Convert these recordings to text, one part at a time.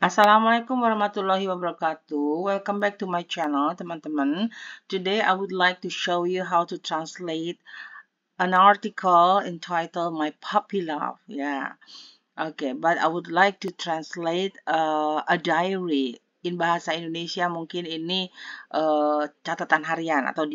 Assalamualaikum warahmatullahi wabarakatuh. Welcome back to my channel, teman-teman. Today I would like to show you how to translate an article entitled My Puppy Love. Yeah. Okay, but I would like to translate a diary. In bahasa Indonesia mungkin ini catatan harian atau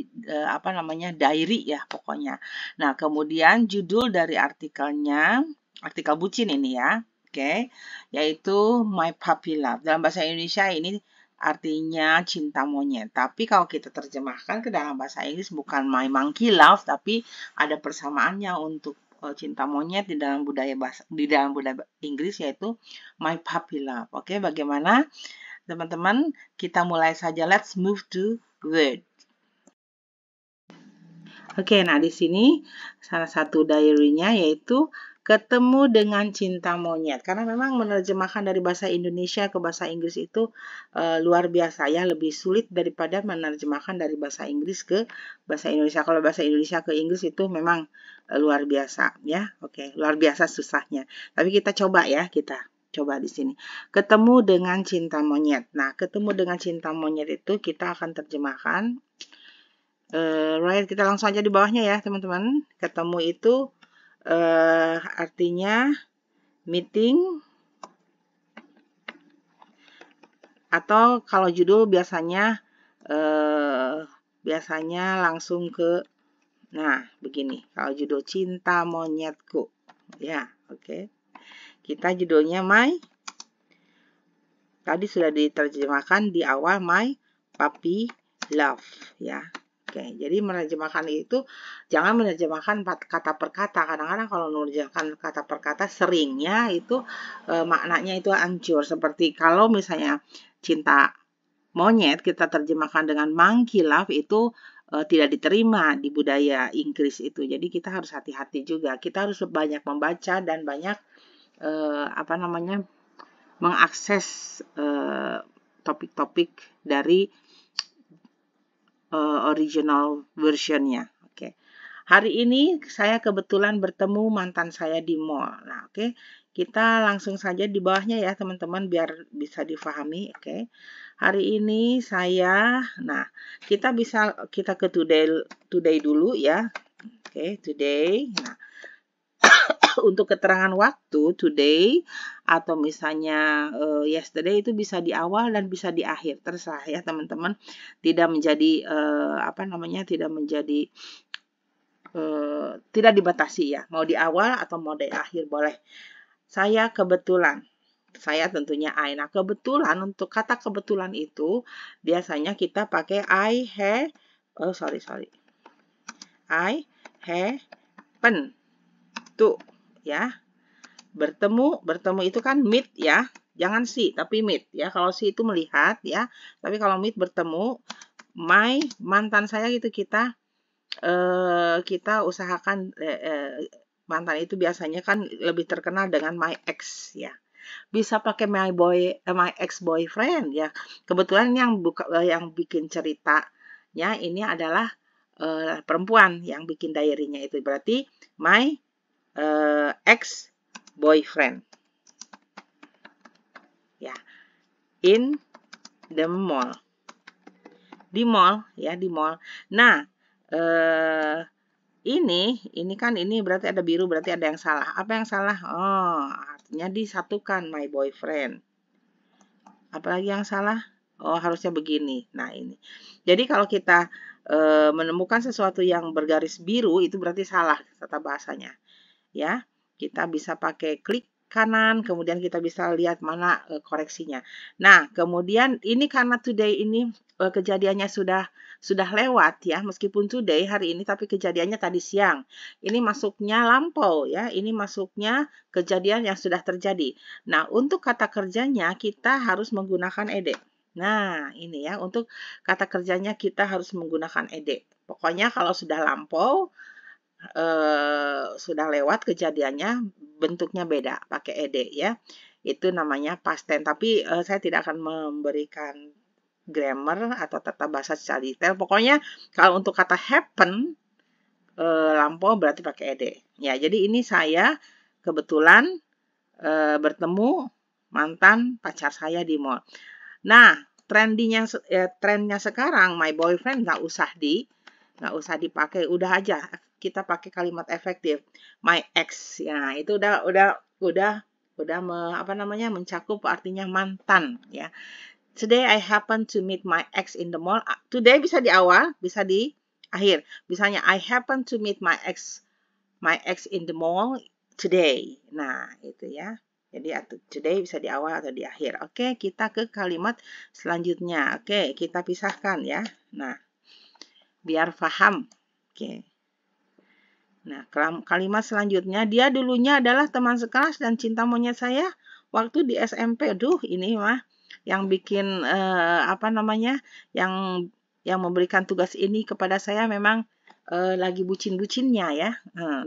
apa namanya, diary ya pokoknya. Nah, kemudian judul dari artikelnya, artikel bucin ini ya. Oke, yaitu My Puppy Love. Dalam bahasa Indonesia ini artinya cinta monyet. Tapi kalau kita terjemahkan ke dalam bahasa Inggris bukan My Monkey Love, tapi ada persamaannya untuk cinta monyet di dalam budaya Inggris, yaitu My Puppy Love. Oke, bagaimana teman-teman? Kita mulai saja. Let's move to word. Oke, nah di sini salah satu diary-nya yaitu ketemu dengan cinta monyet. Karena memang menerjemahkan dari bahasa Indonesia ke bahasa Inggris itu luar biasa ya, lebih sulit daripada menerjemahkan dari bahasa Inggris ke bahasa Indonesia. Kalau bahasa Indonesia ke Inggris itu memang luar biasa ya. Oke, luar biasa susahnya. Tapi kita coba ya, kita coba di sini. Ketemu dengan cinta monyet. Nah, ketemu dengan cinta monyet itu kita akan terjemahkan. Right, kita langsung aja di bawahnya ya teman-teman. Ketemu itu artinya meeting, atau kalau judul biasanya langsung ke, nah begini, kalau judul cinta monyetku ya. Oke, kita judulnya tadi sudah diterjemahkan di awal, My Puppy Love ya. Oke, jadi menerjemahkan itu jangan menerjemahkan kata per kata. Kadang-kadang kalau menerjemahkan kata per kata seringnya itu maknanya itu hancur. Seperti kalau misalnya cinta monyet kita terjemahkan dengan monkey love, itu tidak diterima di budaya Inggris itu. Jadi kita harus hati-hati juga. Kita harus banyak membaca dan banyak mengakses topik-topik dari original versionnya. Oke. Hari ini saya kebetulan bertemu mantan saya di mall. Nah, oke. Kita langsung saja di bawahnya ya, teman-teman, biar bisa difahami. Oke. Hari ini kita ke today dulu ya. Oke, today. Nah, untuk keterangan waktu today atau misalnya yesterday itu bisa di awal dan bisa di akhir, terserah ya teman-teman. Tidak menjadi tidak dibatasi ya, mau di awal atau mau di akhir boleh. Saya tentunya I. Nah, kebetulan untuk kata kebetulan itu biasanya kita pakai I happen to ya. Bertemu itu kan meet ya, jangan see tapi meet ya. Kalau see itu melihat ya, tapi kalau meet bertemu. Mantan saya gitu, kita usahakan mantan itu biasanya kan lebih terkenal dengan my ex ya. Bisa pakai my ex boyfriend ya. Kebetulan yang bikin ceritanya ini adalah perempuan yang bikin diary-nya, itu berarti my ex boyfriend ya, in the mall, di mall ya, di mall. Nah, ini berarti ada biru, berarti ada yang salah. Apa yang salah? Oh, artinya disatukan my boyfriend. Apalagi yang salah? Oh, harusnya begini. Nah, ini. Jadi kalau kita menemukan sesuatu yang bergaris biru itu berarti salah tata bahasanya. Ya, kita bisa pakai klik kanan, kemudian kita bisa lihat mana koreksinya. Nah, kemudian ini karena today ini kejadiannya sudah lewat ya, meskipun today hari ini tapi kejadiannya tadi siang. Ini masuknya lampau ya, ini masuknya kejadian yang sudah terjadi. Nah, untuk kata kerjanya kita harus menggunakan ed. Nah, ini ya, untuk kata kerjanya kita harus menggunakan ed. Pokoknya kalau sudah lampau, sudah lewat kejadiannya, bentuknya beda, pakai ed ya. Itu namanya past tense. Tapi saya tidak akan memberikan grammar atau tata bahasa secara detail. Pokoknya kalau untuk kata happen, lampau berarti pakai ed. Ya, jadi ini saya kebetulan bertemu mantan pacar saya di mall. Nah, trennya sekarang, my boyfriend nggak usah dipakai, udah aja kita pakai kalimat efektif, my ex. Ya, itu mencakup artinya mantan ya. Today I happen to meet my ex in the mall. Today bisa di awal, bisa di akhir. Misalnya I happen to meet my ex in the mall today. Nah, itu ya. Jadi today bisa di awal atau di akhir. Oke, kita ke kalimat selanjutnya. Oke, kita pisahkan ya. Nah, biar paham. Oke. Nah, kalimat selanjutnya, dia dulunya adalah teman sekelas dan cinta monyet saya waktu di SMP. Duh, ini mah yang bikin yang memberikan tugas ini kepada saya memang lagi bucin-bucinnya ya.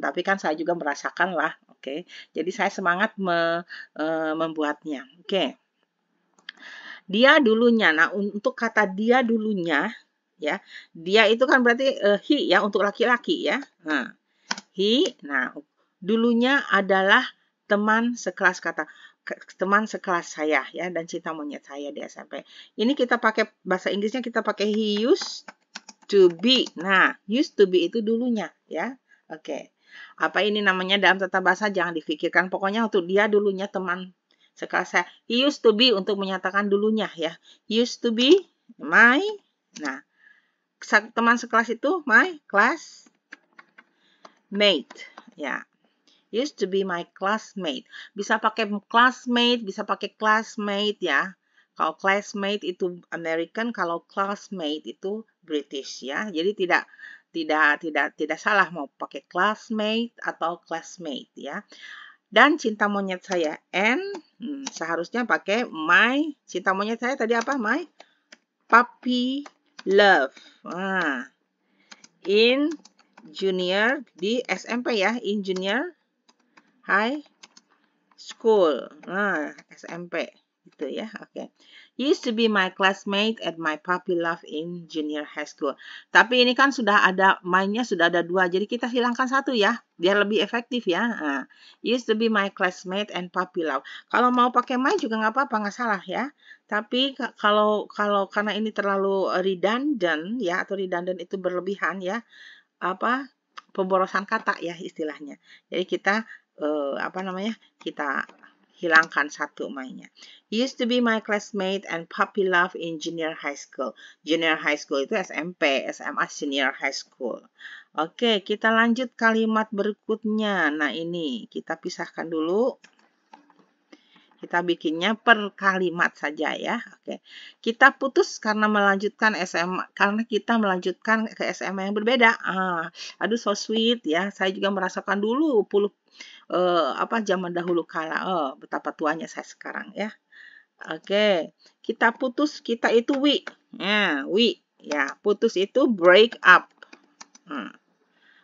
Tapi kan saya juga merasakan lah. Oke. Jadi saya semangat membuatnya. Oke. Dia dulunya. Nah, untuk kata dia dulunya ya, dia itu kan berarti he ya untuk laki-laki ya. Nah, dulunya adalah teman sekelas teman sekelas saya ya dan cinta monyet saya di SMP. Ini kita pakai bahasa Inggrisnya kita pakai he used to be. Nah, used to be itu dulunya ya. Oke. Apa ini namanya dalam tata bahasa jangan difikirkan. Pokoknya untuk dia dulunya teman sekelas saya. He used to be untuk menyatakan dulunya ya. Used to be my. Nah, teman sekelas itu my classmate ya. Used to be my classmate. Bisa pakai classmate, bisa pakai classmate ya. Kalau classmate itu American, kalau classmate itu British ya. Jadi tidak salah mau pakai classmate atau classmate ya. Dan cinta monyet saya seharusnya pakai my. Cinta monyet saya tadi apa? My puppy love. Nah, in junior di SMP ya, in junior high school. Nah, SMP itu ya. Oke. He used to be my classmate at my puppy love in junior high school. Tapi ini kan sudah ada my-nya sudah ada 2. Jadi kita hilangkan 1 ya, biar lebih efektif ya. Nah, he used to be my classmate and puppy love. Kalau mau pakai my juga nggak apa-apa, nggak salah ya. Tapi kalau karena ini terlalu redundant ya atau redundant itu berlebihan ya, pemborosan kata ya istilahnya. Jadi kita kita hilangkan 1 my-nya. He used to be my classmate and puppy love in junior high school. Junior high school itu SMP, SMA senior high school. Oke, kita lanjut kalimat berikutnya. Nah, ini kita pisahkan dulu. Kita bikinnya per kalimat saja ya. Oke. Kita putus karena melanjutkan SMA, karena kita melanjutkan ke SMA yang berbeda. Aduh so sweet ya. Saya juga merasakan dulu zaman dahulu kala. Betapa tuanya saya sekarang ya. Oke. Kita putus, kita itu we. Ya, we. Ya, putus itu break up.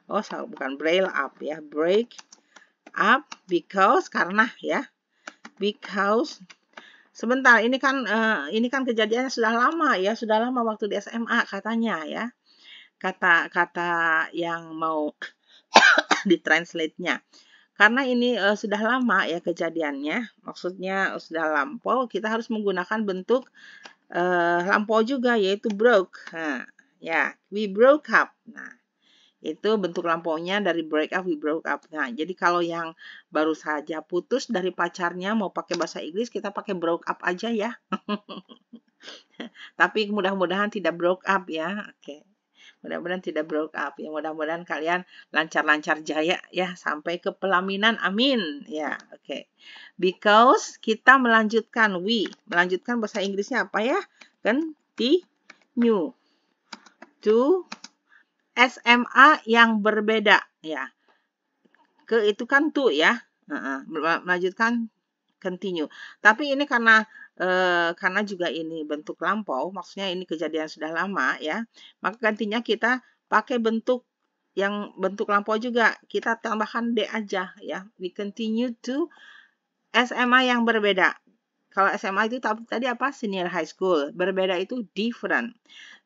Bukan break up ya. Break up because karena ya. Because sebentar ini kan kejadiannya sudah lama ya, sudah lama waktu di SMA katanya ya. Kata yang mau ditranslate-nya. Karena ini sudah lama ya kejadiannya, maksudnya sudah lampau, kita harus menggunakan bentuk lampau juga yaitu broke. Nah, ya, we broke up. Nah, itu bentuk lampaunya dari break up, we broke up. Nah, jadi kalau yang baru saja putus dari pacarnya mau pakai bahasa Inggris, kita pakai broke up aja ya. Tapi mudah-mudahan tidak broke up ya. Oke. Mudah-mudahan tidak broke up ya. Mudah-mudahan kalian lancar-lancar jaya ya sampai ke pelaminan. Amin. Ya, oke. Because kita melanjutkan melanjutkan bahasa Inggrisnya apa ya? Continue to SMA yang berbeda ya. Itu kan to ya. Melanjutkan continue. Tapi ini karena juga ini bentuk lampau, maksudnya ini kejadian sudah lama ya. Maka gantinya kita pakai bentuk lampau juga. Kita tambahkan D aja ya. We continue to SMA yang berbeda. Kalau SMA itu tadi apa? Senior high school. Berbeda itu different.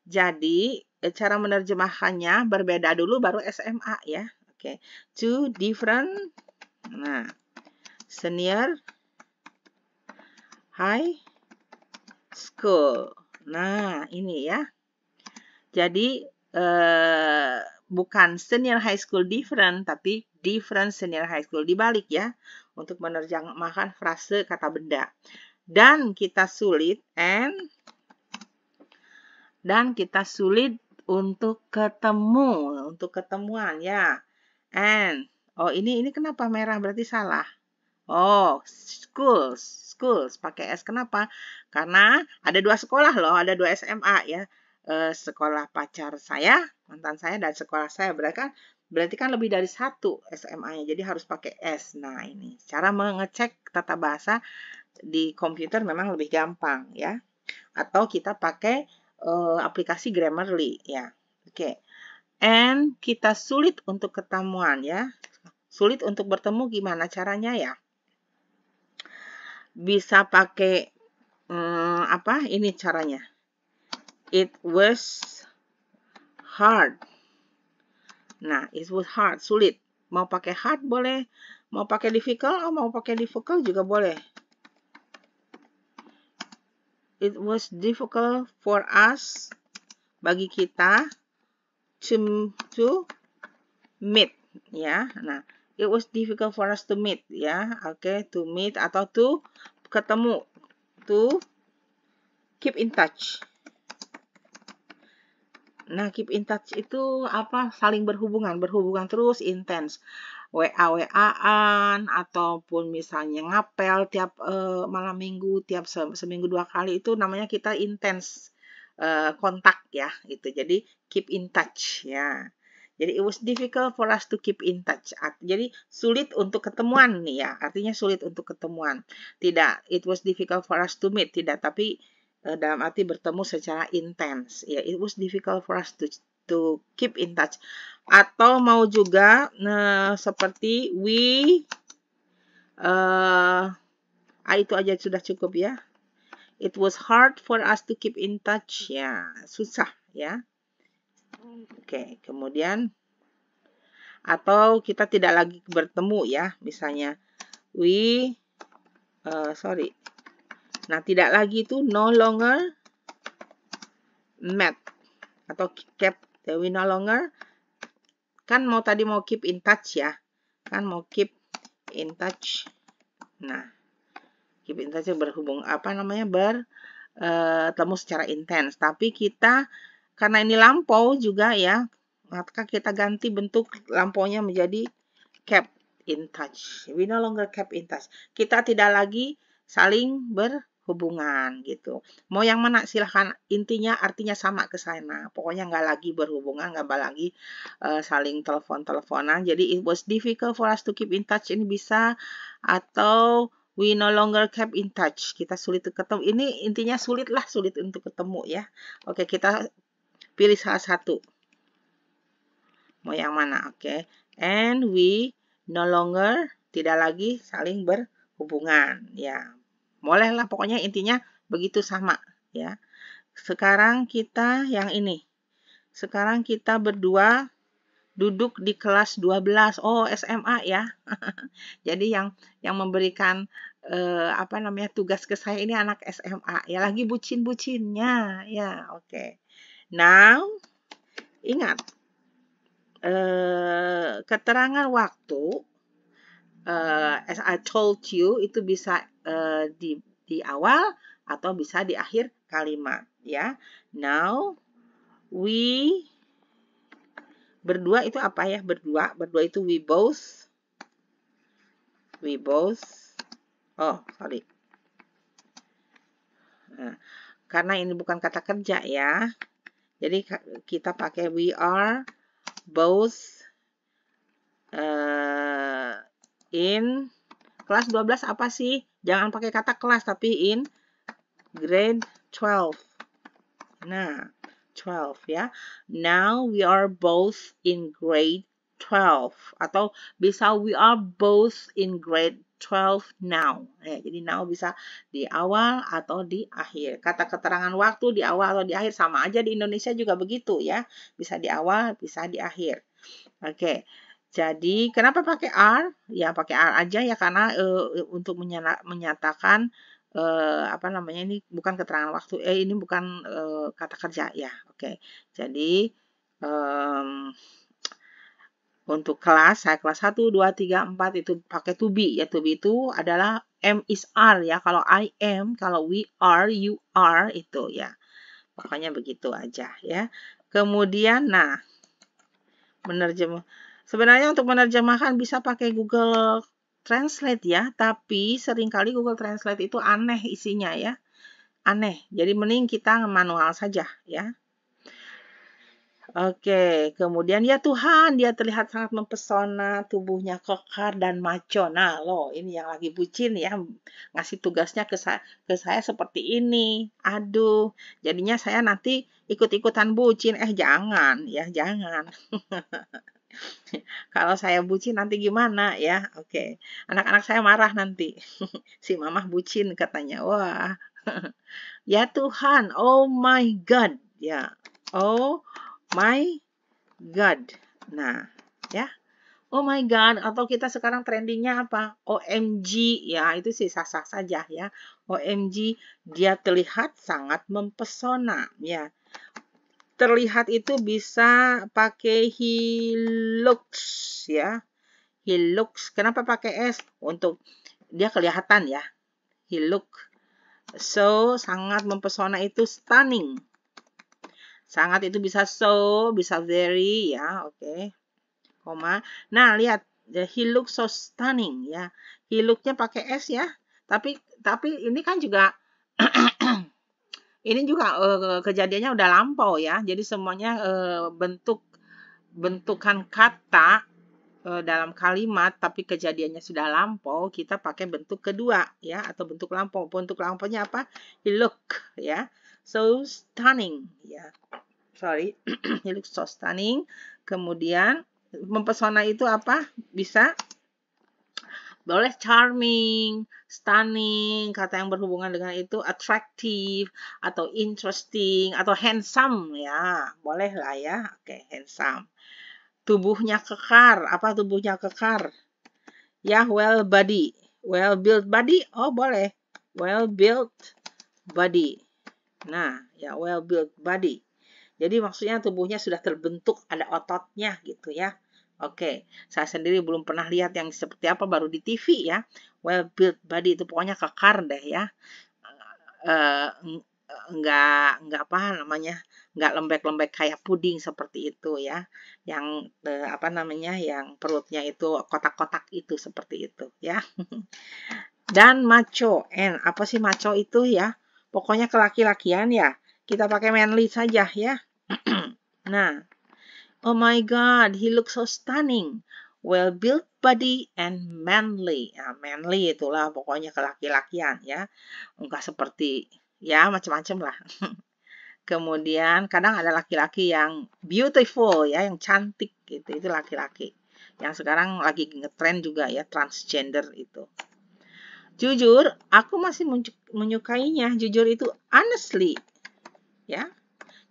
Jadi cara menerjemahkannya berbeda dulu baru SMA ya. Oke. Two different senior high school. Nah, ini ya. Jadi, bukan senior high school different, tapi different senior high school. Dibalik ya, untuk menerjemahkan frase kata benda. Dan kita sulit, dan kita sulit untuk ketemu, untuk ketemuan ya. And, oh ini kenapa merah berarti salah? Oh, schools pakai S. Kenapa? Karena ada 2 sekolah loh, ada 2 SMA ya. Sekolah pacar saya, mantan saya, dan sekolah saya. Berarti kan lebih dari 1 SMA-nya, jadi harus pakai S. Nah, ini cara mengecek tata bahasa di komputer memang lebih gampang ya. Atau kita pakai aplikasi Grammarly ya. Oke. And kita sulit untuk ketemuan ya. Sulit untuk bertemu gimana caranya ya? Bisa pakai apa? Ini caranya. It was hard. Nah, it was hard, sulit. Mau pakai hard boleh, mau pakai difficult, mau pakai difficult juga boleh. It was difficult for us, bagi kita, to meet ya. Nah, it was difficult for us to meet ya. Oke, to meet atau to ketemu, to keep in touch. Nah, keep in touch itu apa? Saling berhubungan terus, intens. WA-WA-an ataupun misalnya ngapel tiap malam minggu, tiap seminggu 2 kali, itu namanya kita intens kontak ya. Itu jadi keep in touch ya. Jadi it was difficult for us to keep in touch. Jadi sulit untuk ketemuan nih ya. Artinya sulit untuk ketemuan. Tidak, it was difficult for us to meet. Tidak, tapi dalam arti bertemu secara intens. Ya, it was difficult for us to keep in touch. Atau mau juga seperti we itu aja sudah cukup ya. It was hard for us to keep in touch ya. Susah ya. Oke, kemudian atau kita tidak lagi bertemu ya, misalnya we nah, tidak lagi itu no longer met atau kept. We no longer, kan tadi mau keep in touch ya, kan mau keep in touch. Nah, keep in touch berhubung bertemu secara intens. Tapi kita karena ini lampau juga ya, maka kita ganti bentuk lampaunya menjadi kept in touch. We no longer kept in touch. Kita tidak lagi saling berhubungan gitu. Mau yang mana silahkan. Intinya artinya sama ke sana. Pokoknya nggak lagi berhubungan, nggak lagi saling telepon-teleponan. Jadi it was difficult for us to keep in touch. Ini bisa, atau we no longer kept in touch. Kita sulit untuk ketemu. Ini intinya sulit untuk ketemu ya. Oke, kita pilih salah satu. Mau yang mana? Oke. And we no longer, tidak lagi saling berhubungan. Ya, bolehlah, pokoknya intinya begitu sama. Ya. Sekarang kita yang ini. Sekarang kita berdua duduk di kelas 12. Oh, SMA ya. Jadi yang memberikan tugas ke saya ini anak SMA. Ya, lagi bucin-bucinnya. Ya, oke. Now, ingat. Keterangan waktu, as I told you, itu bisa di awal atau bisa di akhir kalimat ya. Now we berdua itu apa ya? Berdua itu we both. Oh, sorry. Nah, karena ini bukan kata kerja ya, jadi kita pakai we are both in kelas 12 apa sih? Jangan pakai kata kelas, tapi in grade 12. Nah, 12 ya. Now we are both in grade 12. Atau bisa we are both in grade 12 now. Jadi now bisa di awal atau di akhir. Kata keterangan waktu di awal atau di akhir sama aja, di Indonesia juga begitu ya. Bisa di awal, bisa di akhir. Oke. Jadi, kenapa pakai are? Ya, pakai are aja ya, karena untuk menyatakan apa namanya, ini bukan keterangan waktu, ini bukan kata kerja ya. Oke. Jadi untuk kelas, saya kelas 1, 2, 3, 4 itu pakai to be. Ya, to be itu adalah am is are ya. Kalau I am, kalau we are, you are itu ya. Pokoknya begitu aja ya. Kemudian, nah, sebenarnya untuk menerjemahkan bisa pakai Google Translate ya. Tapi seringkali Google Translate itu aneh isinya ya. Aneh. Jadi mending kita manual saja ya. Oke, kemudian ya Tuhan, dia terlihat sangat mempesona, tubuhnya kekar dan maco. Nah, loh, ini yang lagi bucin ya, ngasih tugasnya ke saya seperti ini. Aduh, jadinya saya nanti ikut-ikutan bucin. Jangan, ya, jangan. Kalau saya bucin nanti gimana ya? Oke, anak-anak saya marah nanti. Si mamah bucin katanya. Wah, ya Tuhan, oh my God, ya, oh my God. Nah, ya. Oh my God. Atau kita sekarang trendingnya apa? OMG. Ya, itu sih sah-sah saja ya. OMG, dia terlihat sangat mempesona. Ya. Terlihat itu bisa pakai he looks. Ya. He looks. Kenapa pakai S? Untuk dia kelihatan ya. He look. So, sangat mempesona itu stunning. Sangat itu bisa so, bisa very, ya, oke. Koma. Nah, lihat, he looks so stunning, ya. He look-nya pakai S ya. Tapi ini kan juga ini juga kejadiannya udah lampau ya. Jadi semuanya bentukan kata dalam kalimat tapi kejadiannya sudah lampau, kita pakai bentuk kedua ya, atau bentuk lampau. Bentuk lampaunya apa? He look ya. So stunning ya. Sorry, he looks so stunning. Kemudian mempesona itu apa? Bisa boleh charming, stunning, kata yang berhubungan dengan itu attractive atau interesting atau handsome ya. Boleh lah ya. Oke, handsome. Tubuhnya kekar. Apa tubuhnya kekar? Ya, well body. Well built body? Oh, boleh. Well built body. Nah, ya well built body. Jadi maksudnya tubuhnya sudah terbentuk, ada ototnya gitu ya. Oke, saya sendiri belum pernah lihat yang seperti apa, baru di TV ya. Well built body itu pokoknya kekar deh ya. Enggak apa namanya, enggak lembek-lembek kayak puding seperti itu ya. Yang apa namanya, yang perutnya itu kotak-kotak itu seperti itu ya. Dan macho, apa sih macho itu ya? Pokoknya kelaki-lakian ya. Kita pakai manly saja ya. Nah, oh my God, he looks so stunning. Well-built body and manly. Ya, manly itulah pokoknya kelaki-lakian ya. Enggak seperti, ya macam-macam lah. Kemudian kadang ada laki-laki yang beautiful ya, yang cantik gitu. Itu laki-laki. Yang sekarang lagi ngetrend juga ya, transgender itu. Jujur, aku masih menyukainya. Jujur itu honestly. Ya.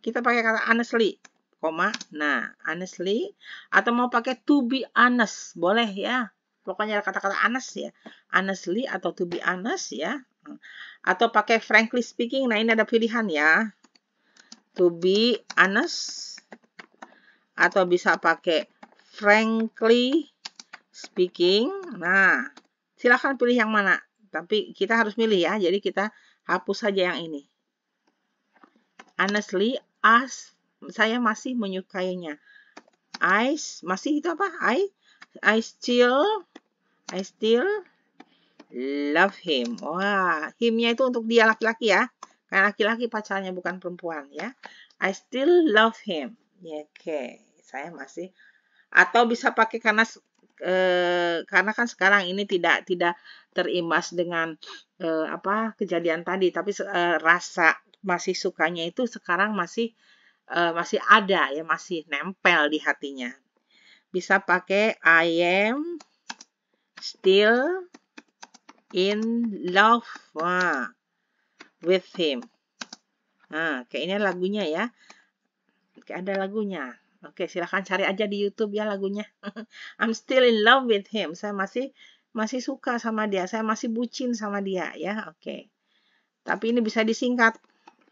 Kita pakai kata honestly, koma. Nah, honestly atau mau pakai to be honest, boleh ya. Pokoknya kata-kata honest ya. Honestly atau to be honest ya. Atau pakai frankly speaking. Nah, ini ada pilihan ya. To be honest atau bisa pakai frankly speaking. Nah, silakan pilih yang mana. Tapi kita harus milih ya. Jadi kita hapus saja yang ini. Honestly, saya masih menyukainya. Masih itu apa? I still love him. Wah, him-nya itu untuk dia laki-laki ya. Karena laki-laki pacarnya bukan perempuan ya. I still love him. Ya, oke. Saya masih. Atau bisa pakai karena kan sekarang ini tidak terimbas dengan apa kejadian tadi, tapi rasa masih sukanya itu sekarang masih ada ya, masih nempel di hatinya. Bisa pakai I am still in love with him. Nah, kayak ini lagunya ya. Kayak ada lagunya. Oke, silahkan cari aja di YouTube ya lagunya. I'm still in love with him. Saya masih suka sama dia. Saya masih bucin sama dia ya. Oke. Tapi ini bisa disingkat.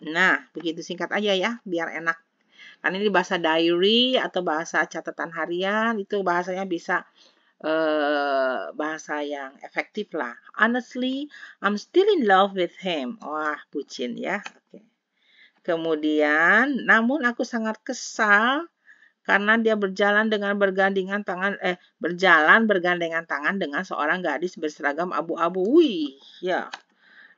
Nah, begitu singkat aja ya, biar enak. Karena ini bahasa diary atau bahasa catatan harian, itu bahasanya bisa bahasa yang efektif lah. Honestly, I'm still in love with him. Wah, bucin ya. Oke. Kemudian, namun aku sangat kesal karena dia berjalan bergandengan tangan dengan seorang gadis berseragam abu-abu. Wih, ya.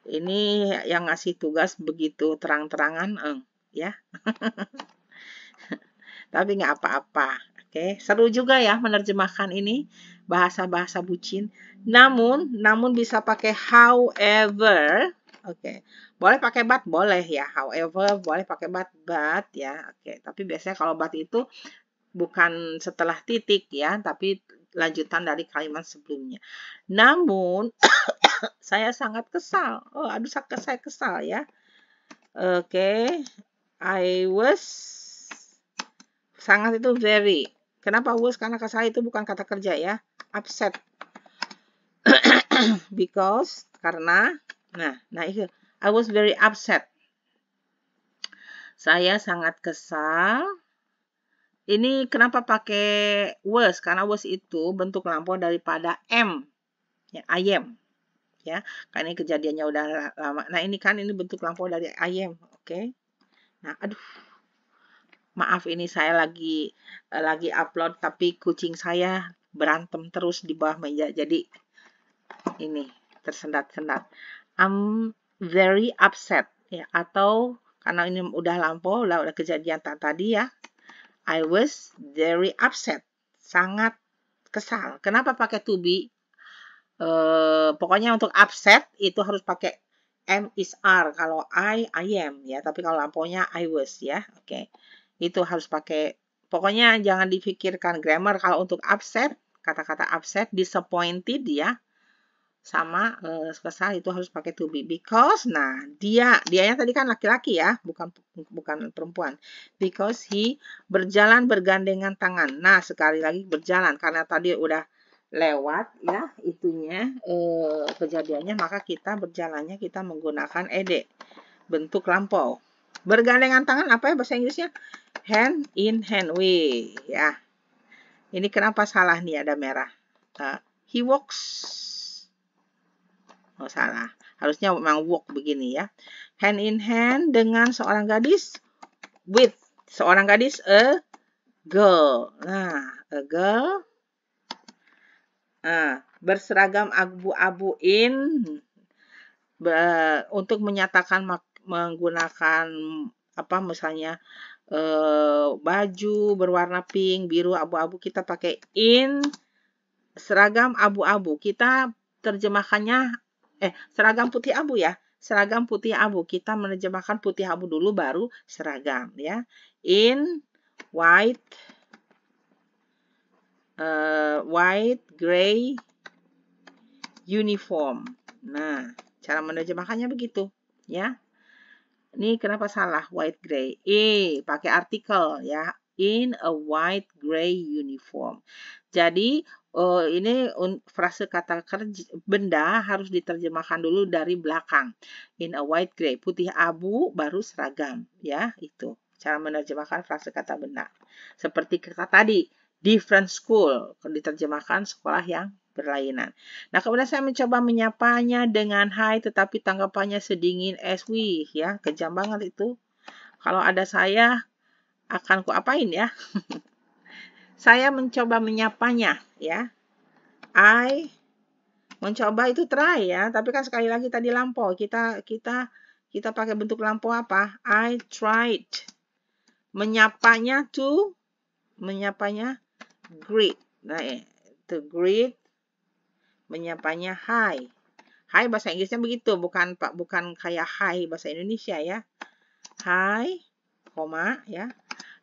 Ini yang ngasih tugas begitu terang-terangan, ya. Tapi nggak apa-apa. Oke, seru juga ya menerjemahkan ini bahasa-bahasa bucin. Namun bisa pakai however. Oke, boleh pakai but, boleh ya. However, boleh pakai but ya. Oke, tapi biasanya kalau but itu bukan setelah titik ya, tapi lanjutan dari kalimat sebelumnya. Namun, saya sangat kesal. Oh, aduh, saya kesal ya. Oke, I was sangat itu very. Kenapa was? Karena kesal itu bukan kata kerja ya. Upset. Because, karena, nah itu. I was very upset. Saya sangat kesal. Ini kenapa pakai was? Karena was itu bentuk lampau daripada am. Ya, I am. Ya, karena ini kejadiannya udah lama. Nah, ini kan ini bentuk lampau dari I am. Oke. Nah, aduh. Maaf, ini saya lagi upload tapi kucing saya berantem terus di bawah meja. Jadi ini tersendat-sendat. I'm very upset ya, atau karena ini udah lampau, udah kejadian tadi ya. I was very upset. Sangat kesal. Kenapa pakai to be? Pokoknya untuk upset itu harus pakai am is are. Kalau I am ya. Tapi kalau lampaunya I was ya. Oke. Itu harus pakai. Pokoknya jangan dipikirkan grammar. Kalau untuk upset, kata-kata upset, disappointed ya. Sama kesal itu harus pakai to be. Because, nah, dianya tadi kan laki-laki ya, bukan perempuan. Because he berjalan bergandengan tangan. Nah, sekali lagi berjalan karena tadi udah lewat ya itunya kejadiannya, maka kita berjalannya kita menggunakan ed, bentuk lampau. Bergandengan tangan apa ya bahasa Inggrisnya? Hand in hand. Wih, ya. Ini kenapa salah nih ada merah? He walks. Oh, salah. Harusnya memang walk begini ya. Hand in hand dengan seorang gadis. With seorang gadis, a girl. Nah, a girl. Berseragam abu-abu untuk menyatakan menggunakan apa misalnya baju berwarna pink, biru, abu-abu, kita pakai in seragam abu-abu. Kita terjemahkannya seragam putih abu ya. Seragam putih abu. Kita menerjemahkan putih abu dulu baru seragam ya. In white gray uniform. Nah, cara menerjemahkannya begitu ya. Ini kenapa salah white gray? Pakai artikel ya. In a white gray uniform. Jadi ini frase kata kerja benda harus diterjemahkan dulu dari belakang. In a white gray, putih abu baru seragam ya, itu cara menerjemahkan frase kata benda. Seperti kata tadi, different school, diterjemahkan sekolah yang berlainan. Nah, kemudian saya mencoba menyapanya dengan hi, tetapi tanggapannya sedingin es wih ya, kejam banget itu. Kalau ada saya akan kuapain ya? Saya mencoba menyapanya ya. I mencoba itu try ya, tapi kan sekali lagi tadi lampau. Kita pakai bentuk lampau apa? I tried. Menyapanya greet. Nah, to greet, menyapanya hi. Hi bahasa Inggrisnya begitu, bukan kayak hi bahasa Indonesia ya. Hi, koma ya.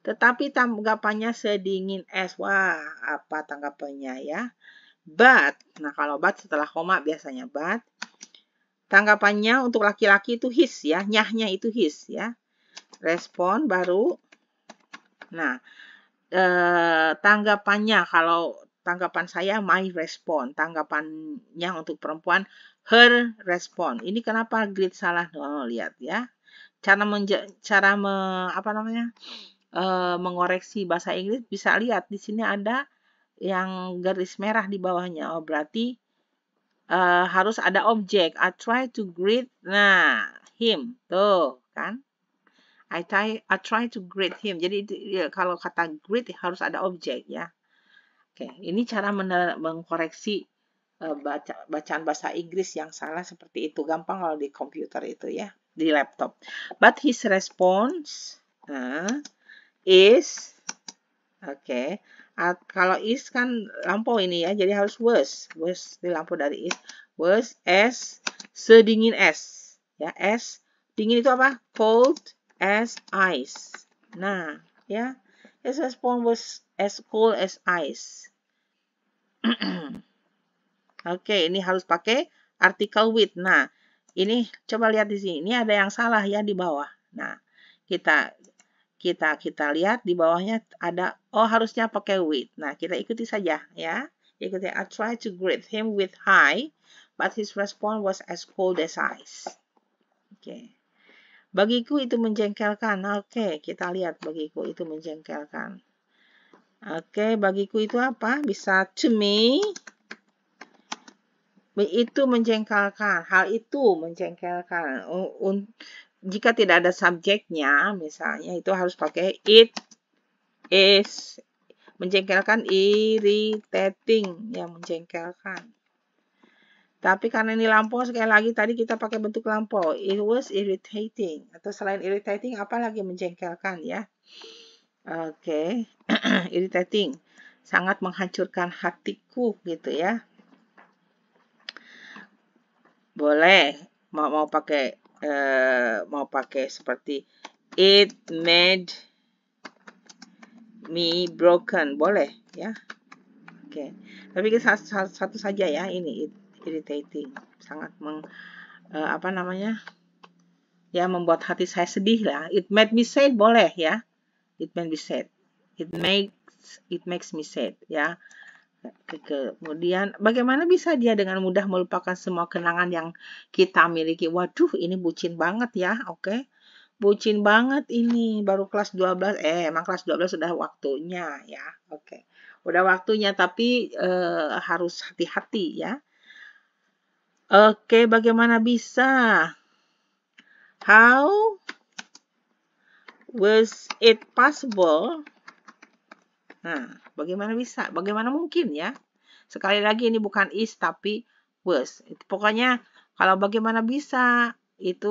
Tetapi tanggapannya sedingin es. Wah, apa tanggapannya ya? But, nah kalau but setelah koma biasanya but. Tanggapannya untuk laki-laki itu his ya, nyahnya itu his ya. Respon baru. Nah, tanggapannya kalau tanggapan saya my respon. Tanggapannya untuk perempuan her respond. Ini kenapa greet salah? Oh, lihat ya. Mengoreksi bahasa Inggris bisa lihat di sini ada yang garis merah di bawahnya. Oh, berarti harus ada objek. I try to greet him. Tuh, kan? I try to greet him. Jadi ya, kalau kata greet harus ada objek ya. Oke, ini cara mengkoreksi bacaan bahasa Inggris yang salah seperti itu. Gampang kalau di komputer itu ya, di laptop. But his response is, kalau is kan lampau ini ya, jadi harus was di lampau dari is. Was as sedingin as. Ya, as dingin itu apa? Cold as ice. Nah, ya, his response was as cold as ice. Oke, ini harus pakai artikel with. Nah, ini coba lihat di sini. Ini ada yang salah ya di bawah. Nah, kita lihat di bawahnya ada harusnya pakai with. Nah, kita ikuti saja ya. Ikuti. I try to greet him with hi, but his response was as cold as ice. Oke. Bagiku itu menjengkelkan. Oke, kita lihat bagiku itu menjengkelkan. Oke, bagiku itu apa? Bisa to me. Itu menjengkelkan. Hal itu menjengkelkan. Jika tidak ada subjeknya, misalnya itu harus pakai it is. Menjengkelkan, irritating, yang menjengkelkan. Tapi karena ini lampau, sekali lagi tadi kita pakai bentuk lampau. It was irritating. Atau selain irritating, apa lagi menjengkelkan ya? Oke. Irritating. Sangat menghancurkan hatiku gitu ya. Boleh. Mau pakai seperti it made me broken. Boleh ya. Oke. Tapi satu saja ya ini irritating, sangat membuat hati saya sedih lah. It made me sad boleh ya. It made me sad. It makes me sad ya. Kemudian bagaimana bisa dia dengan mudah melupakan semua kenangan yang kita miliki? Waduh, ini bucin banget ya. Oke. Bucin banget ini, baru kelas 12. Emang kelas 12 sudah waktunya ya. Oke. Udah waktunya tapi harus hati-hati ya. Oke, bagaimana bisa? How was it possible? Nah, bagaimana bisa? Bagaimana mungkin ya? Sekali lagi ini bukan is tapi was. Pokoknya kalau bagaimana bisa itu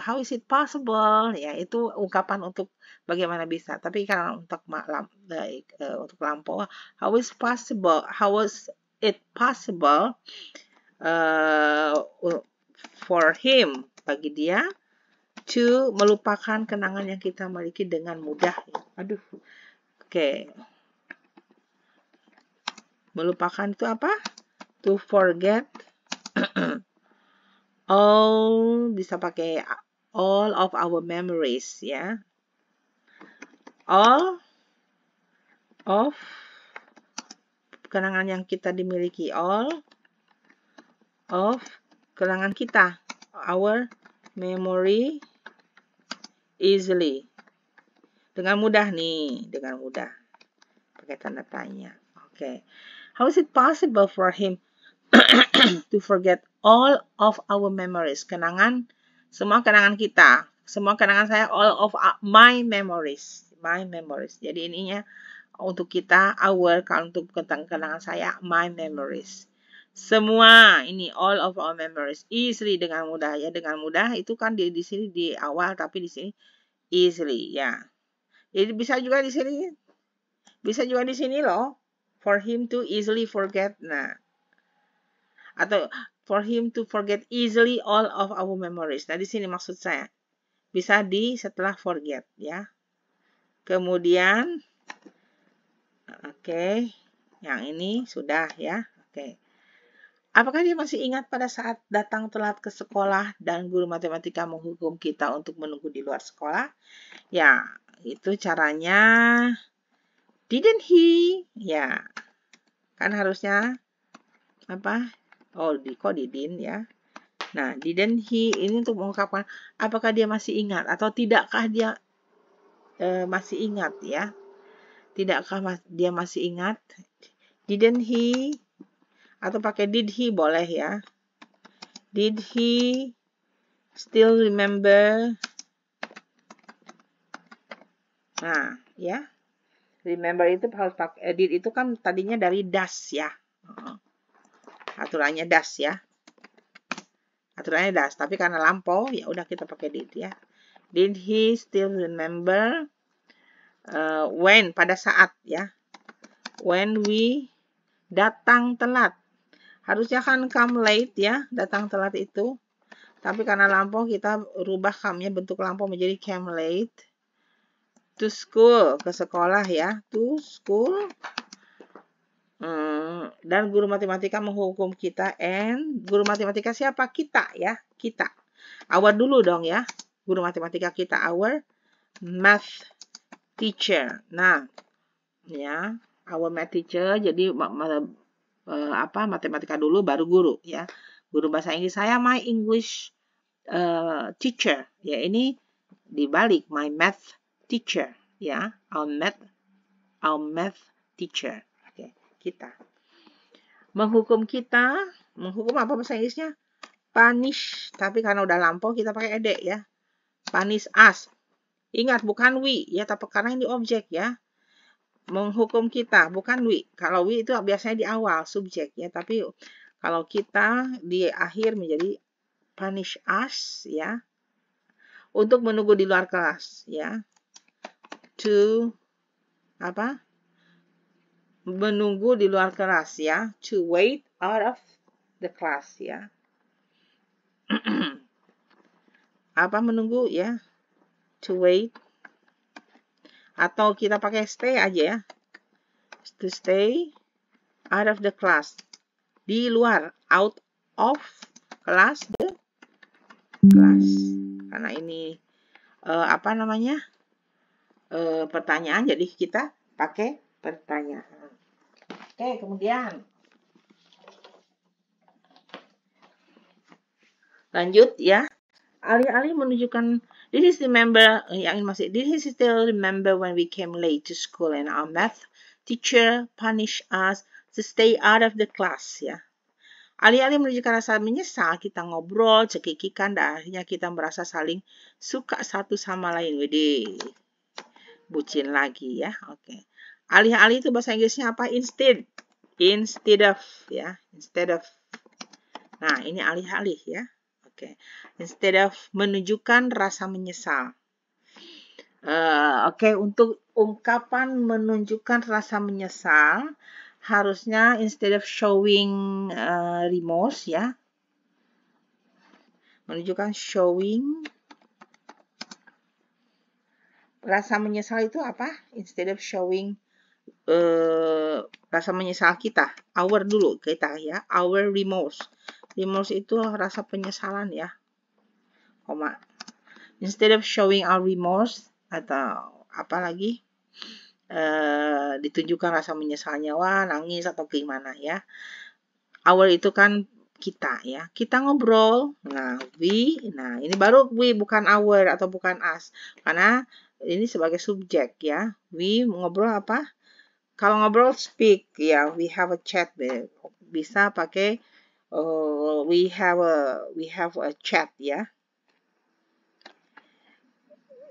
how is it possible? Ya, itu ungkapan untuk bagaimana bisa. Tapi kalau untuk lampau, how is possible? How was it possible? For him, bagi dia, to melupakan kenangan yang kita miliki dengan mudah. Aduh, oke. Melupakan itu apa? To forget. All, bisa pakai all of our memories, ya. All of kenangan yang kita dimiliki. All of kenangan kita, our memory easily, dengan mudah nih, dengan mudah, pakai tanda tanya. Oke. How is it possible for him to forget all of our memories? Semua kenangan kita, semua kenangan saya, all of my memories. Jadi ininya untuk kita our, kalau untuk kenangan saya my memories. Semua ini all of our memories easily, dengan mudah ya. Dengan mudah itu kan di sini di awal, tapi di sini easily ya. Jadi bisa juga di sini loh. For him to easily forget. Nah, atau for him to forget easily all of our memories. Nah, di sini maksud saya bisa setelah forget ya. Kemudian oke, yang ini sudah ya. Oke. Apakah dia masih ingat pada saat datang telat ke sekolah dan guru matematika menghukum kita untuk menunggu di luar sekolah? Ya, itu caranya didn't he? Ya, kan harusnya apa? Oh, kok didn't ya. Nah, didn't he ini untuk mengungkapkan apakah dia masih ingat atau tidakkah dia masih ingat ya. Tidakkah dia masih ingat? Didn't he atau pakai did he boleh ya. Did he still remember? Nah, ya. Remember itu harus pakai did itu kan tadinya dari does ya. Aturannya does ya. Aturannya does, tapi karena lampau ya udah kita pakai did ya. Did he still remember when pada saat ya. When we datang telat. Harusnya kan come late ya, datang telat itu. Tapi karena lampau kita rubah come-nya bentuk lampau menjadi came late. To school, ke sekolah ya. To school. Dan guru matematika menghukum kita. And guru matematika siapa? Kita ya. Kita. Our dulu dong ya. Guru matematika kita. Our math teacher. Nah. Ya. Our math teacher. Jadi matematika dulu baru guru ya. Guru bahasa Inggris saya my English teacher. Ya ini dibalik my math teacher ya. Our math teacher. Oke, kita. Menghukum kita, menghukum apa bahasa Inggrisnya? Punish, tapi karena udah lampau kita pakai ed ya. Punish us. Ingat bukan we ya, tapi karena ini objek ya. Menghukum kita, bukan we. Kalau we itu biasanya di awal subjek ya, tapi kalau kita di akhir menjadi punish us ya. Untuk menunggu di luar kelas ya. To apa? Menunggu di luar kelas ya. To wait out of the class ya. Apa menunggu ya? To wait. Atau kita pakai stay aja ya. To stay out of the class. Di luar. Out of class. The class. Karena ini apa namanya? Pertanyaan. Jadi kita pakai pertanyaan. Oke, kemudian lanjut ya. Alih-alih menunjukkan did he still remember when we came late to school and our math teacher punished us to stay out of the class ya. Alih-alih menunjukkan rasa menyesal, kita ngobrol, cekikikan, dan akhirnya kita merasa saling suka satu sama lain. Widih, bucin lagi ya. Oke. Alih-alih itu bahasa Inggrisnya apa? Instead. Instead of ya. Instead of. Nah, ini alih-alih ya. Oke. Instead of menunjukkan rasa menyesal. Oke, untuk ungkapan menunjukkan rasa menyesal, harusnya instead of showing remorse ya. Menunjukkan showing rasa menyesal itu apa? Instead of showing rasa menyesal kita. Our dulu kita ya. Our remorse. Remorse itu rasa penyesalan ya. Koma. Instead of showing our remorse atau apa lagi? Ditunjukkan rasa menyesalnya, wah nangis atau gimana ya. Our itu kan kita ya. Kita ngobrol. Nah, we. Nah, ini baru we bukan our atau bukan us. Karena ini sebagai subjek ya. We ngobrol apa? Kalau ngobrol speak ya, we have a chat. Bisa pakai we have a chat ya.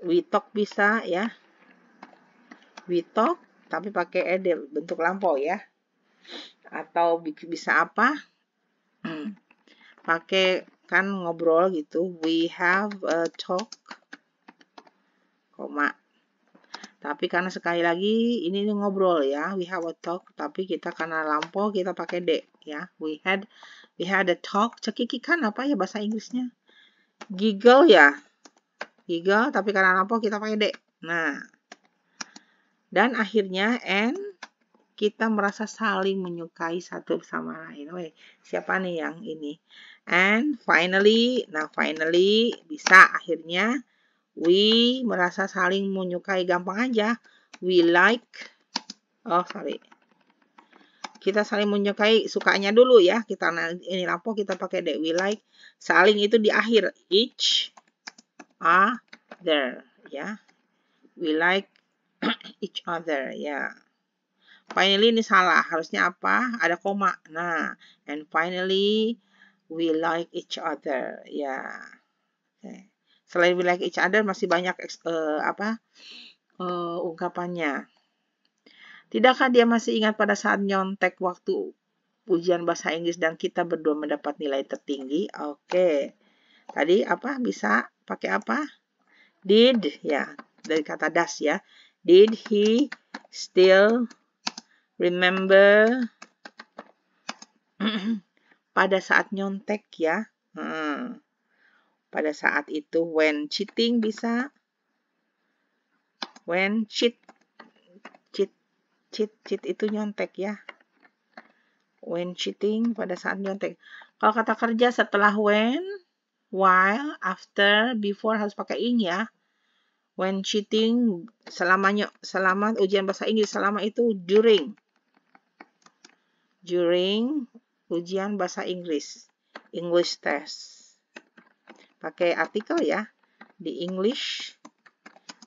We talk bisa ya. We talk tapi pakai ed bentuk lampau ya. Atau bisa apa? Pakai kan ngobrol gitu. We have a talk, koma. Tapi karena sekali lagi ini ngobrol ya. We have a talk. Tapi kita karena lampau kita pakai D ya. We had a talk. Cekikikan apa ya bahasa Inggrisnya? Giggle ya. Giggle tapi karena lampau kita pakai D. Nah. Dan akhirnya and kita merasa saling menyukai satu sama lain. Woi, siapa nih yang ini? And finally, nah finally bisa akhirnya we merasa saling menyukai, gampang aja. We like, kita saling menyukai, sukanya dulu ya. Kita ini lapo kita pakai that we like. Saling itu di akhir, each other ya. We like each other ya. Finally ini salah, harusnya apa? Ada koma. Nah, and finally we like each other ya. Okay. Selain we like each other masih banyak ungkapannya. Tidakkah dia masih ingat pada saat nyontek waktu ujian bahasa Inggris dan kita berdua mendapat nilai tertinggi? Oke. Tadi apa? Bisa pakai apa? Did ya, dari kata does ya. Did he still remember pada saat nyontek ya? Pada saat itu when cheating bisa. When cheat itu nyontek ya. When cheating pada saat nyontek. Kalau kata kerja setelah when, while, after, before harus pakai ing ya. When cheating selama ujian bahasa Inggris, selama itu during ujian bahasa Inggris, English test. Pakai artikel ya, di English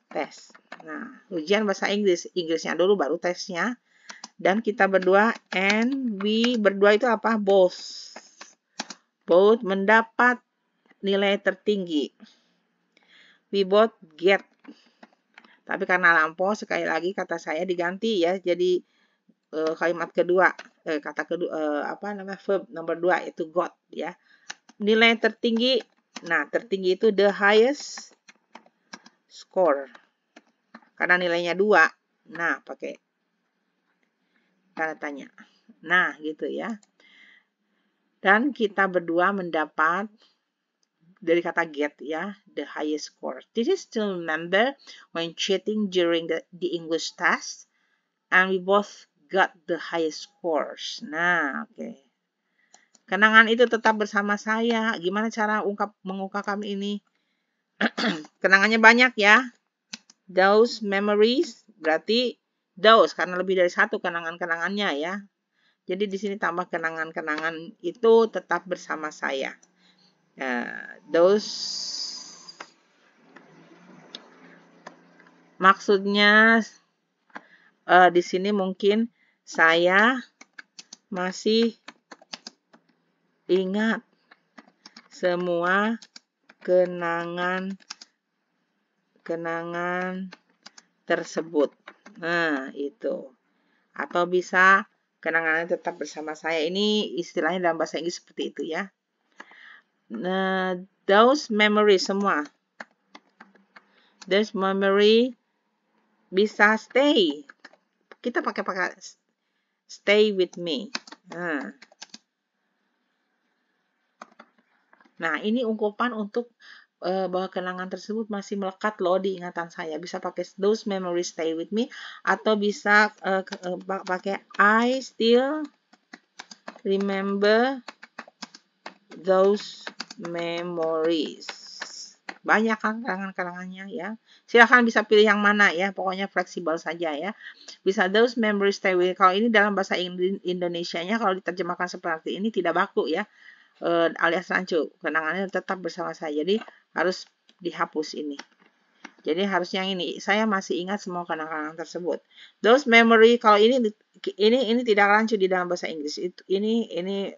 test. Nah, ujian bahasa Inggris, Inggrisnya dulu baru tesnya. Dan kita berdua, and we berdua itu apa? Both mendapat nilai tertinggi. We both get. Tapi karena lampau, sekali lagi kata saya diganti ya, jadi kalimat kedua, kata kedua, verb nomor 2 itu got ya. Nilai tertinggi, nah tertinggi itu the highest score. Karena nilainya 2, nah pakai tanda tanya. Nah, gitu ya. Dan kita berdua mendapat dari kata get ya, the highest score. Did you still remember when cheating during the English test? And we both got the highest scores. Nah, oke. Kenangan itu tetap bersama saya. Gimana cara mengungkapkan ini? Kenangannya banyak ya. Those memories, berarti those, karena lebih dari satu kenangan-kenangannya ya. Jadi di sini tambah kenangan-kenangan itu tetap bersama saya. Those maksudnya di sini mungkin saya masih ingat semua kenangan tersebut. Nah, itu. Atau bisa kenangannya tetap bersama saya. Ini istilahnya dalam bahasa Inggris seperti itu ya. Nah, those memories semua. Those memory bisa stay. Kita pakai stay with me. Nah, ini ungkapan untuk bahwa kenangan tersebut masih melekat loh di ingatan saya. Bisa pakai those memories stay with me, atau bisa pakai I still remember those memories. Banyak kan kenangan-kenangannya ya. Silahkan bisa pilih yang mana ya. Pokoknya fleksibel saja ya. Bisa those memories stay with me. Kalau ini dalam bahasa Indonesianya, kalau diterjemahkan seperti ini tidak baku ya. Alias rancu, kenangannya tetap bersama saya. Jadi harus dihapus ini. Jadi harus yang ini. Saya masih ingat semua kenangan tersebut. Those memory, kalau ini tidak rancu di dalam bahasa Inggris. Ini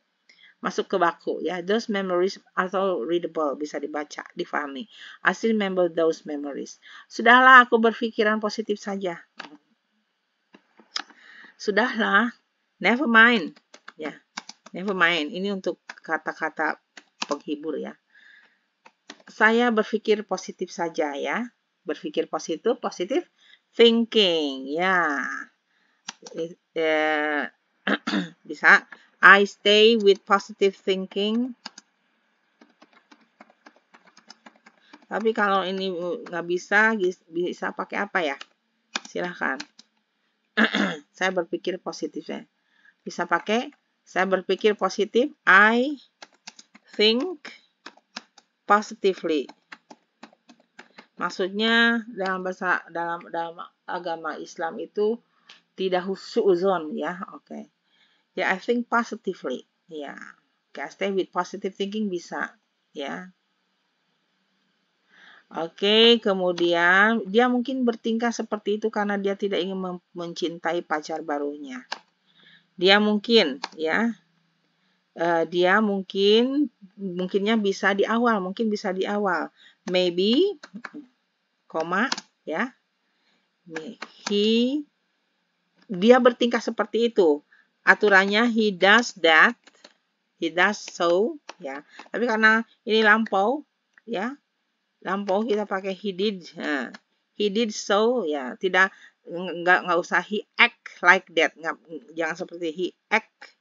masuk ke baku ya. Those memories atau readable, bisa dibaca, difahami. I still remember those memories. Sudahlah, aku berpikiran positif saja. Sudahlah, never mind ya. Never mind. Ini untuk kata-kata penghibur ya. Saya berpikir positif saja ya. Berpikir positif thinking ya. Bisa. I stay with positive thinking. Tapi kalau ini nggak bisa pakai apa ya? Silahkan. Saya berpikir positif ya. Bisa pakai saya berpikir positif. I think positively. Maksudnya dalam agama Islam itu tidak suuzon ya. Oke. Ya, I think positively. Ya, okay, stay with positive thinking bisa. Ya. Oke, kemudian dia mungkin bertingkah seperti itu karena dia tidak ingin mencintai pacar barunya. Dia mungkin, ya, dia mungkinnya bisa di awal, mungkin bisa di awal. Maybe, koma, ya, dia bertingkah seperti itu. Aturannya he does that, he does so, ya. Tapi karena ini lampau, ya, lampau kita pakai he did. Nah, he did so, ya, tidak nggak usah he act like that, jangan seperti he act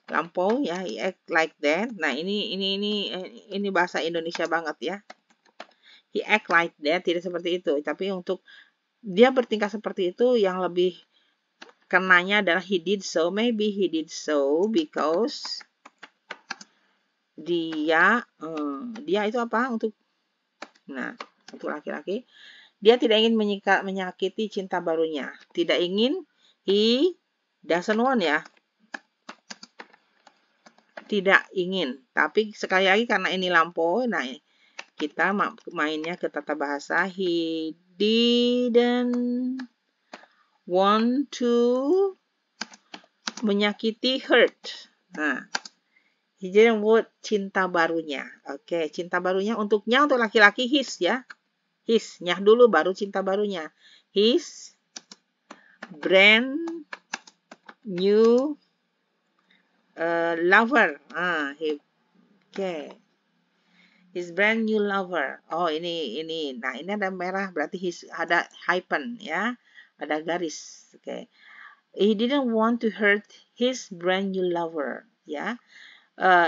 lampau, ya, he act like that. Nah, ini bahasa Indonesia banget, ya. He act like that, tidak seperti itu. Tapi untuk dia bertingkah seperti itu, yang lebih kenanya adalah he did so. Maybe he did so because dia itu apa untuk laki-laki, dia tidak ingin menyakiti cinta barunya. Tidak ingin, he doesn't want, ya. Tidak ingin. Tapi sekali lagi karena ini lampau, nah kita mainnya ke tata bahasa. He didn't want to menyakiti hurt. Nah, he didn't want cinta barunya. Oke, cinta barunya untuk laki-laki his, ya. His-nya dulu baru cinta barunya. His brand new lover. His brand new lover. Oh, ini. Nah, ini ada merah berarti ada hyphen, ya. Ada garis. Oke. He didn't want to hurt his brand new lover, ya.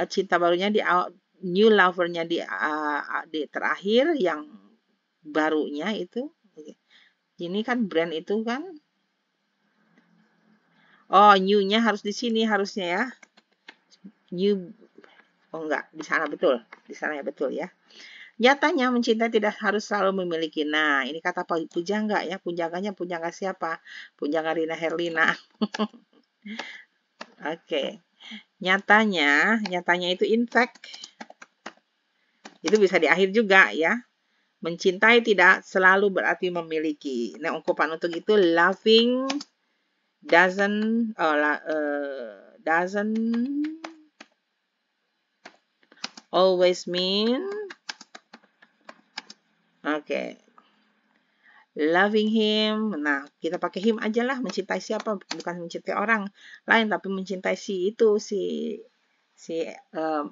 Cinta barunya new lovernya di terakhir, yang barunya itu. Ini kan brand itu kan. Oh, new-nya harus di sini harusnya, ya. New. Oh, enggak, di sana betul. Di sana ya betul, ya. Nyatanya mencintai tidak harus selalu memiliki. Nah, ini kata pujangga, ya. Pujangga siapa? Pujangga Rina Herlina. Oke. Nyatanya itu in fact. Itu bisa di akhir juga, ya. Mencintai tidak selalu berarti memiliki. Nah, ungkapan untuk itu loving doesn't always mean loving him. Nah, kita pakai him aja lah. Mencintai siapa? Bukan mencintai orang lain, tapi mencintai si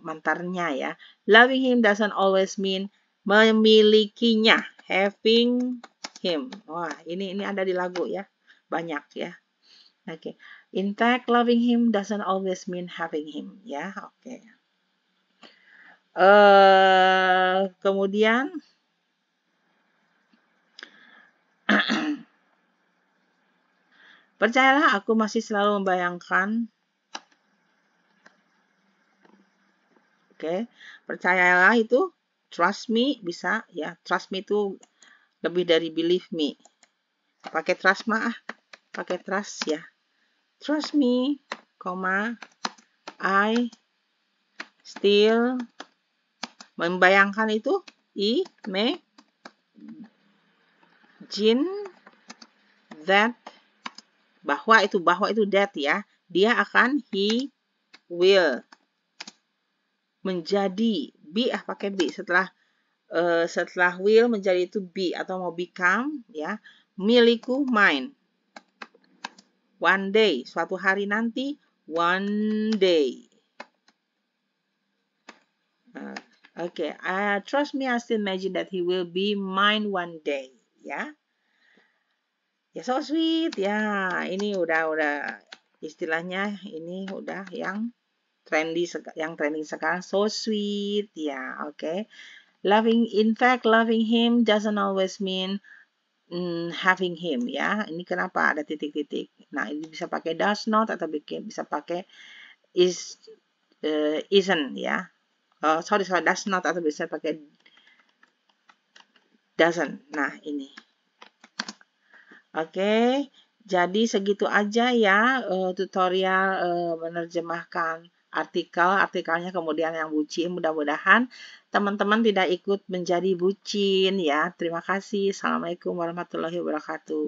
mantannya, ya. Loving him doesn't always mean memilikinya. Having him. Wah, ini ada di lagu, ya. Banyak, ya. Oke. In fact, loving him doesn't always mean having him, ya. Oke. Kemudian percayalah, aku masih selalu membayangkan. Oke. Percayalah itu trust me bisa, ya. Trust me itu lebih dari believe me. Pakai trust pakai trust, ya. Trust me, I still membayangkan itu imagine that, bahwa itu that, ya. Dia akan, he will menjadi, be pakai be setelah will menjadi itu be atau mau become, ya. Milikku, mine. One day, suatu hari nanti, one day. Okay, trust me, I still imagine that he will be mine one day, ya. Ya, so sweet, ya. Ini udah istilahnya ini udah yang trending sekarang, so sweet, ya. Oke. In fact, loving him doesn't always mean having him, ya. Ini kenapa ada titik-titik. Nah, ini bisa pakai does not atau bisa pakai isn't, ya. Sorry, does not atau bisa pakai doesn't. Nah, ini. Oke. Jadi segitu aja ya tutorial menerjemahkan artikelnya kemudian yang bucin. Mudah-mudahan teman-teman tidak ikut menjadi bucin ya. Terima kasih. Assalamualaikum warahmatullahi wabarakatuh.